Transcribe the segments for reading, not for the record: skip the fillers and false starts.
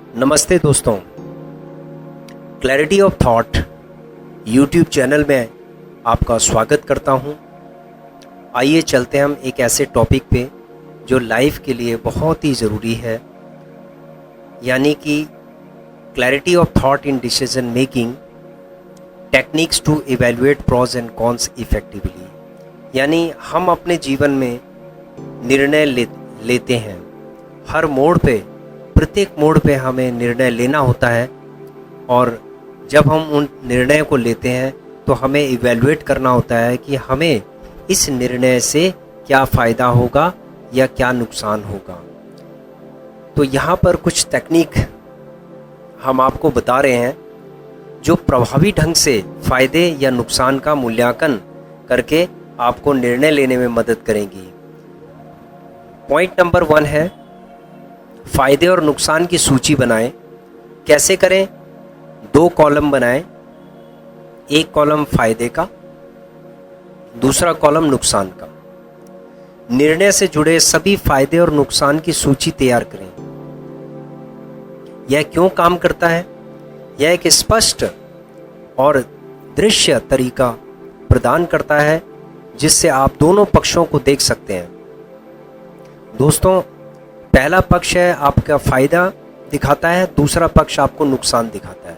नमस्ते दोस्तों, clarity of thought YouTube channel में आपका स्वागत करता हूं। आइए चलते हैं हम एक ऐसे टॉपिक पे जो लाइफ के लिए बहुत ही ज़रूरी है, यानी कि clarity of thought in decision making, techniques to evaluate pros and cons effectively. यानी हम अपने जीवन में निर्णय लेते हैं। हर मोड़ पे, प्रत्येक मोड़ पे हमें निर्णय लेना होता है, और जब हम उन निर्णय को लेते हैं तो हमें इवैल्यूएट करना होता है कि हमें इस निर्णय से क्या फ़ायदा होगा या क्या नुकसान होगा। तो यहाँ पर कुछ तकनीक हम आपको बता रहे हैं जो प्रभावी ढंग से फ़ायदे या नुकसान का मूल्यांकन करके आपको निर्णय लेने में मदद करेंगी। पॉइंट नंबर 1 है, फ़ायदे और नुकसान की सूची बनाएं। कैसे करें? 2 कॉलम बनाएं, एक कॉलम फ़ायदे का, दूसरा कॉलम नुकसान का। निर्णय से जुड़े सभी फ़ायदे और नुकसान की सूची तैयार करें। यह क्यों काम करता है? यह एक स्पष्ट और दृश्य तरीका प्रदान करता है जिससे आप दोनों पक्षों को देख सकते हैं। दोस्तों, पहला पक्ष है आपका फ़ायदा दिखाता है, दूसरा पक्ष आपको नुकसान दिखाता है।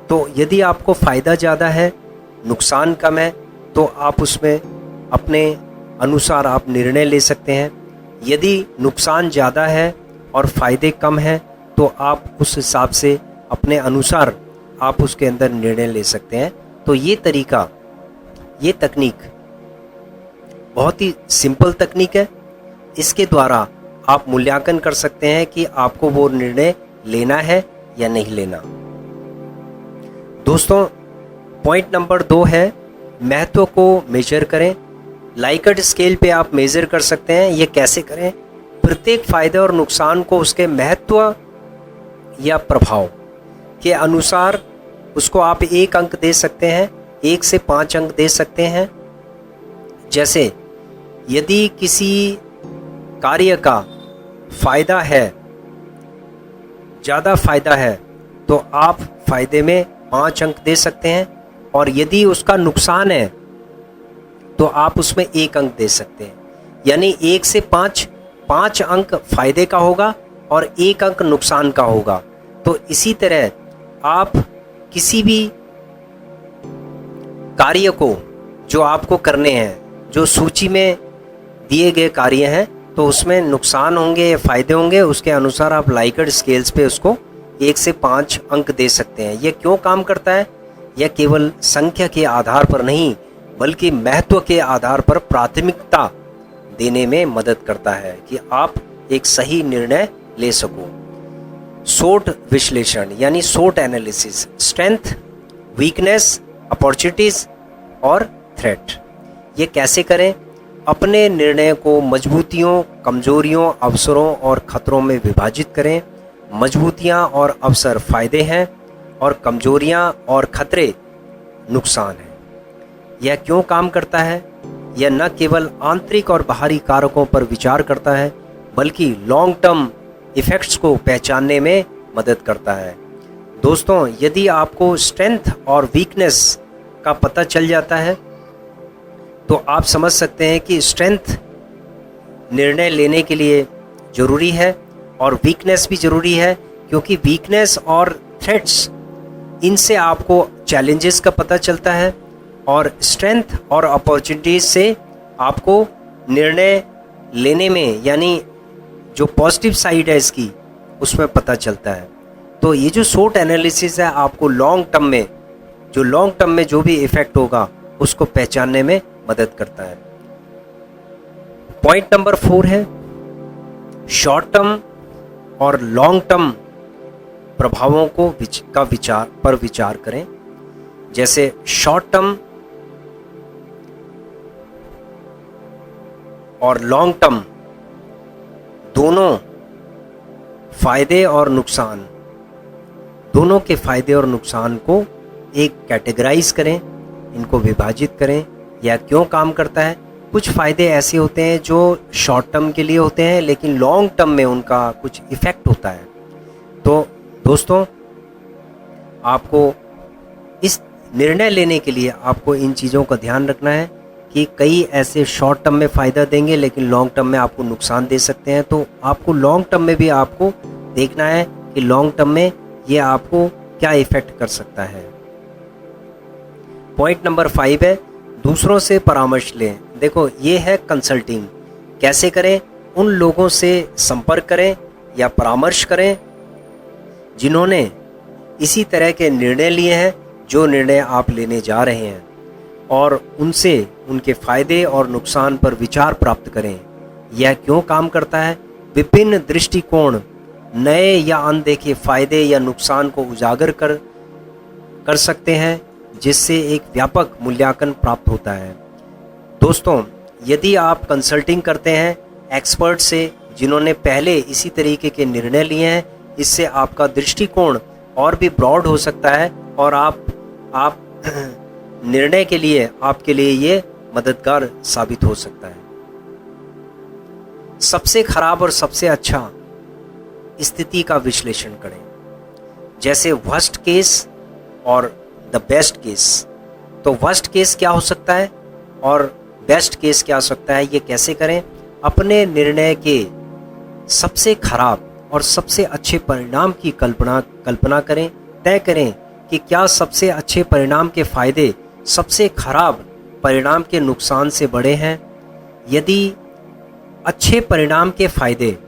तो यदि आपको फ़ायदा ज़्यादा है, नुकसान कम है, तो आप उसमें अपने अनुसार आप निर्णय ले सकते हैं। यदि नुकसान ज़्यादा है और फ़ायदे कम हैं, तो आप उस हिसाब से अपने अनुसार आप उसके अंदर निर्णय ले सकते हैं। तो ये तरीका, ये तकनीक बहुत ही सिंपल तकनीक है। इसके द्वारा आप मूल्यांकन कर सकते हैं कि आपको वो निर्णय लेना है या नहीं लेना। दोस्तों, पॉइंट नंबर 2 है, महत्व को मेजर करें। लाइकर्ट स्केल पे आप मेजर कर सकते हैं। ये कैसे करें? प्रत्येक फ़ायदे और नुकसान को उसके महत्व या प्रभाव के अनुसार उसको आप 1 अंक दे सकते हैं, 1 से 5 अंक दे सकते हैं। जैसे यदि किसी कार्य का फ़ायदा है, ज़्यादा फ़ायदा है, तो आप फ़ायदे में 5 अंक दे सकते हैं, और यदि उसका नुकसान है तो आप उसमें 1 अंक दे सकते हैं। यानी 1 से 5 अंक फ़ायदे का होगा और 1 अंक नुकसान का होगा। तो इसी तरह आप किसी भी कार्य को जो आपको करने हैं, जो सूची में दिए गए कार्य हैं, तो उसमें नुकसान होंगे या फ़ायदे होंगे, उसके अनुसार आप लाइकर्ट स्केल्स पे उसको 1 से 5 अंक दे सकते हैं। यह क्यों काम करता है? यह केवल संख्या के आधार पर नहीं, बल्कि महत्व के आधार पर प्राथमिकता देने में मदद करता है कि आप एक सही निर्णय ले सको। SWOT विश्लेषण यानी SWOT analysis, strength, weakness, opportunities और थ्रेट। ये कैसे करें? अपने निर्णय को मजबूतियों, कमजोरियों, अवसरों और खतरों में विभाजित करें। मजबूतियां और अवसर फ़ायदे हैं, और कमजोरियां और खतरे नुकसान हैं। यह क्यों काम करता है? यह न केवल आंतरिक और बाहरी कारकों पर विचार करता है, बल्कि लॉन्ग टर्म इफ़ेक्ट्स को पहचानने में मदद करता है। दोस्तों, यदि आपको स्ट्रेंथ और वीकनेस का पता चल जाता है, तो आप समझ सकते हैं कि स्ट्रेंथ निर्णय लेने के लिए ज़रूरी है और वीकनेस भी ज़रूरी है, क्योंकि वीकनेस और थ्रेट्स, इनसे आपको चैलेंजेस का पता चलता है, और स्ट्रेंथ और अपॉर्चुनिटीज़ से आपको निर्णय लेने में, यानी जो पॉजिटिव साइड है इसकी, उसमें पता चलता है। तो ये जो SWOT एनालिसिस है, आपको लॉन्ग टर्म में जो भी इफ़ेक्ट होगा उसको पहचानने में मदद करता है। पॉइंट नंबर 4 है, शॉर्ट टर्म और लॉन्ग टर्म प्रभावों को विचार करें। जैसे शॉर्ट टर्म और लॉन्ग टर्म दोनों फ़ायदे और नुकसान, दोनों के फ़ायदे और नुकसान को एक कैटेगराइज करें, इनको विभाजित करें। यह क्यों काम करता है? कुछ फ़ायदे ऐसे होते हैं जो शॉर्ट टर्म के लिए होते हैं, लेकिन लॉन्ग टर्म में उनका कुछ इफ़ेक्ट होता है। तो दोस्तों, आपको इस निर्णय लेने के लिए आपको इन चीज़ों का ध्यान रखना है कि कई ऐसे शॉर्ट टर्म में फ़ायदा देंगे लेकिन लॉन्ग टर्म में आपको नुकसान दे सकते हैं। तो आपको लॉन्ग टर्म में भी आपको देखना है कि लॉन्ग टर्म में ये आपको क्या इफ़ेक्ट कर सकता है। पॉइंट नंबर 5 है, दूसरों से परामर्श लें। देखो, ये है कंसल्टिंग। कैसे करें? उन लोगों से संपर्क करें या परामर्श करें जिन्होंने इसी तरह के निर्णय लिए हैं जो निर्णय आप लेने जा रहे हैं, और उनसे उनके फ़ायदे और नुकसान पर विचार प्राप्त करें। यह क्यों काम करता है? विभिन्न दृष्टिकोण नए या अनदेखे फ़ायदे या नुकसान को उजागर कर सकते हैं, जिससे एक व्यापक मूल्यांकन प्राप्त होता है। दोस्तों, यदि आप कंसल्टिंग करते हैं एक्सपर्ट से जिन्होंने पहले इसी तरीके के निर्णय लिए हैं, इससे आपका दृष्टिकोण और भी ब्रॉड हो सकता है और आप निर्णय के लिए आपके लिए ये मददगार साबित हो सकता है। सबसे खराब और सबसे अच्छा स्थिति का विश्लेषण करें, जैसे वर्स्ट केस और द बेस्ट केस। तो वर्स्ट केस क्या हो सकता है और बेस्ट केस क्या हो सकता है, ये कैसे करें? अपने निर्णय के सबसे खराब और सबसे अच्छे परिणाम की कल्पना करें। तय करें कि क्या सबसे अच्छे परिणाम के फायदे सबसे खराब परिणाम के नुकसान से बड़े हैं। यदि अच्छे परिणाम के फायदे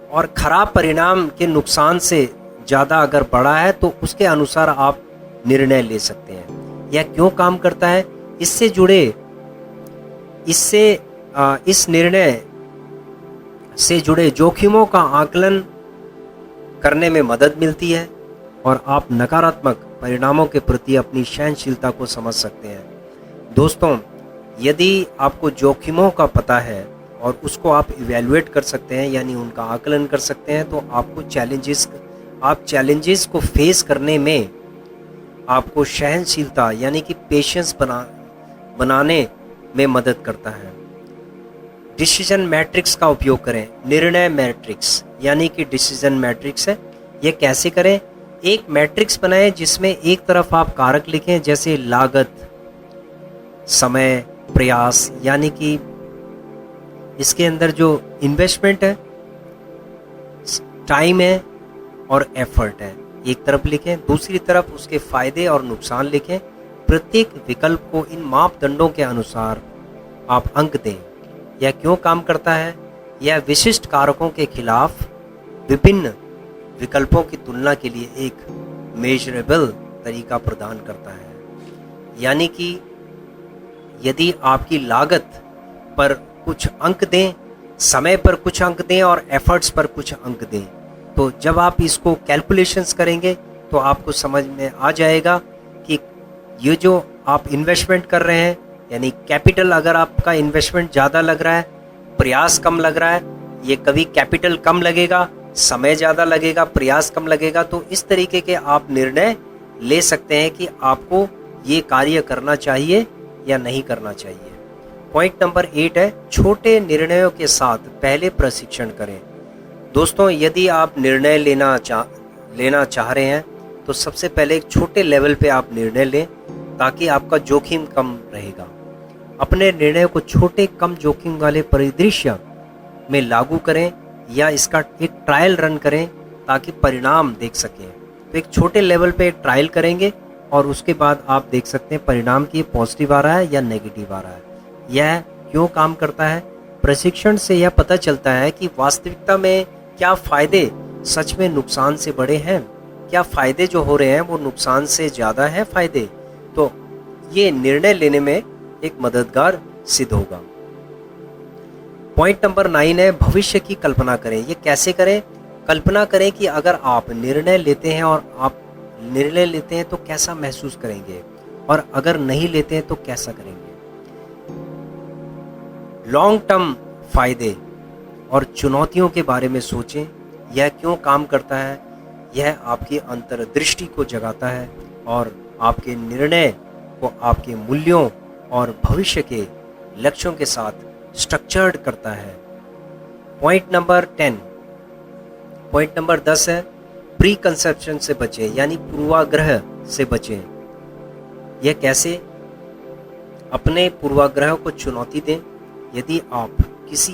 और खराब परिणाम के नुकसान से ज़्यादा अगर बड़ा है तो उसके अनुसार आप निर्णय ले सकते हैं। यह क्यों काम करता है? इस निर्णय से जुड़े जोखिमों का आकलन करने में मदद मिलती है और आप नकारात्मक परिणामों के प्रति अपनी सहनशीलता को समझ सकते हैं। दोस्तों, यदि आपको जोखिमों का पता है और उसको आप इवैल्यूएट कर सकते हैं, यानी उनका आकलन कर सकते हैं, तो आपको चैलेंजेस को फेस करने में आपको सहनशीलता यानी कि पेशेंस बनाने में मदद करता है। डिसीजन मैट्रिक्स का उपयोग करें। निर्णय मैट्रिक्स यानी कि डिसीजन मैट्रिक्स है। ये कैसे करें? एक मैट्रिक्स बनाएं जिसमें एक तरफ आप कारक लिखें, जैसे लागत, समय, प्रयास, यानी कि इसके अंदर जो इन्वेस्टमेंट है, टाइम है और एफर्ट है, एक तरफ लिखें। दूसरी तरफ उसके फायदे और नुकसान लिखें। प्रत्येक विकल्प को इन मापदंडों के अनुसार आप अंक दें। यह क्यों काम करता है? यह विशिष्ट कारकों के खिलाफ विभिन्न विकल्पों की तुलना के लिए एक मेजरेबल तरीका प्रदान करता है। यानी कि यदि आपकी लागत पर कुछ अंक दें, समय पर कुछ अंक दें और एफर्ट्स पर कुछ अंक दें, तो जब आप इसको कैलकुलेशंस करेंगे तो आपको समझ में आ जाएगा कि ये जो आप इन्वेस्टमेंट कर रहे हैं, यानी कैपिटल अगर आपका इन्वेस्टमेंट ज़्यादा लग रहा है, प्रयास कम लग रहा है, ये कभी कैपिटल कम लगेगा, समय ज़्यादा लगेगा, प्रयास कम लगेगा। तो इस तरीके के आप निर्णय ले सकते हैं कि आपको ये कार्य करना चाहिए या नहीं करना चाहिए। पॉइंट नंबर 8 है, छोटे निर्णयों के साथ पहले प्रशिक्षण करें। दोस्तों, यदि आप निर्णय लेना चाह रहे हैं तो सबसे पहले एक छोटे लेवल पे आप निर्णय लें ताकि आपका जोखिम कम रहेगा। अपने निर्णय को छोटे कम जोखिम वाले परिदृश्य में लागू करें या इसका एक ट्रायल रन करें ताकि परिणाम देख सकें। तो एक छोटे लेवल पे एक ट्रायल करेंगे और उसके बाद आप देख सकते हैं परिणाम की पॉजिटिव आ रहा है या नेगेटिव आ रहा है। यह क्यों काम करता है? प्रशिक्षण से यह पता चलता है कि वास्तविकता में क्या फ़ायदे सच में नुकसान से बड़े हैं, क्या फ़ायदे जो हो रहे हैं वो नुकसान से ज़्यादा हैं फ़ायदे। तो ये निर्णय लेने में एक मददगार सिद्ध होगा। पॉइंट नंबर 9 है, भविष्य की कल्पना करें। ये कैसे करें? कल्पना करें कि अगर आप निर्णय लेते हैं और आप निर्णय लेते हैं तो कैसा महसूस करेंगे और अगर नहीं लेते हैं तो कैसा करेंगे। लॉन्ग टर्म फायदे और चुनौतियों के बारे में सोचें। यह क्यों काम करता है? यह आपकी अंतर्दृष्टि को जगाता है और आपके निर्णय को आपके मूल्यों और भविष्य के लक्ष्यों के साथ स्ट्रक्चर्ड करता है। पॉइंट नंबर 10 है, प्री कंसेप्शन से बचें, यानी पूर्वाग्रह से बचें। यह कैसे? अपने पूर्वाग्रह को चुनौती दें। यदि आप किसी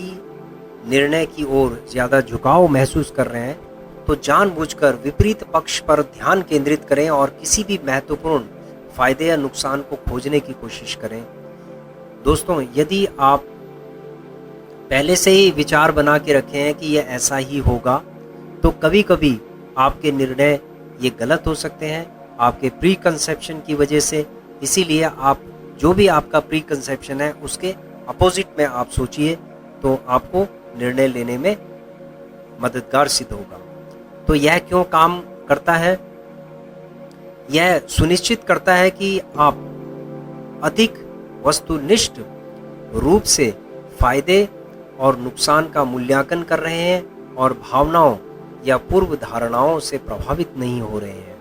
निर्णय की ओर ज़्यादा झुकाव महसूस कर रहे हैं तो जानबूझकर विपरीत पक्ष पर ध्यान केंद्रित करें और किसी भी महत्वपूर्ण फायदे या नुकसान को खोजने की कोशिश करें। दोस्तों, यदि आप पहले से ही विचार बना के रखे हैं कि यह ऐसा ही होगा, तो कभी कभी आपके निर्णय ये गलत हो सकते हैं आपके प्री कंसेप्शन की वजह से। इसीलिए आप जो भी आपका प्री कंसेप्शन है उसके अपोजिट में आप सोचिए, तो आपको निर्णय लेने में मददगार सिद्ध होगा। तो यह क्यों काम करता है? यह सुनिश्चित करता है कि आप अधिक वस्तुनिष्ठ रूप से फायदे और नुकसान का मूल्यांकन कर रहे हैं और भावनाओं या पूर्व धारणाओं से प्रभावित नहीं हो रहे हैं।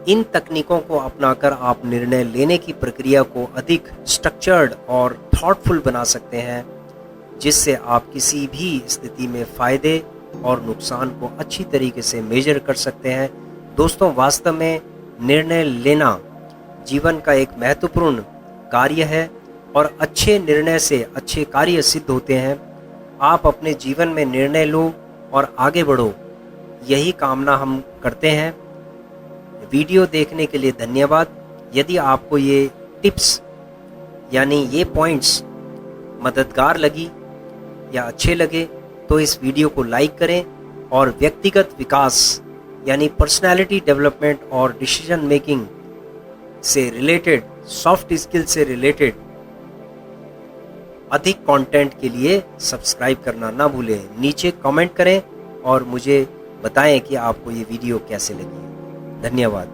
इन तकनीकों को अपनाकर आप निर्णय लेने की प्रक्रिया को अधिक स्ट्रक्चर्ड और थॉटफुल बना सकते हैं, जिससे आप किसी भी स्थिति में फायदे और नुकसान को अच्छी तरीके से मेजर कर सकते हैं। दोस्तों, वास्तव में निर्णय लेना जीवन का एक महत्वपूर्ण कार्य है और अच्छे निर्णय से अच्छे कार्य सिद्ध होते हैं। आप अपने जीवन में निर्णय लो और आगे बढ़ो, यही कामना हम करते हैं। वीडियो देखने के लिए धन्यवाद। यदि आपको ये टिप्स यानी ये पॉइंट्स मददगार लगी या अच्छे लगे तो इस वीडियो को लाइक करें और व्यक्तिगत विकास यानी पर्सनालिटी डेवलपमेंट और डिसीजन मेकिंग से रिलेटेड, सॉफ्ट स्किल से रिलेटेड अधिक कंटेंट के लिए सब्सक्राइब करना ना भूलें। नीचे कमेंट करें और मुझे बताएं कि आपको ये वीडियो कैसे लगी। धन्यवाद।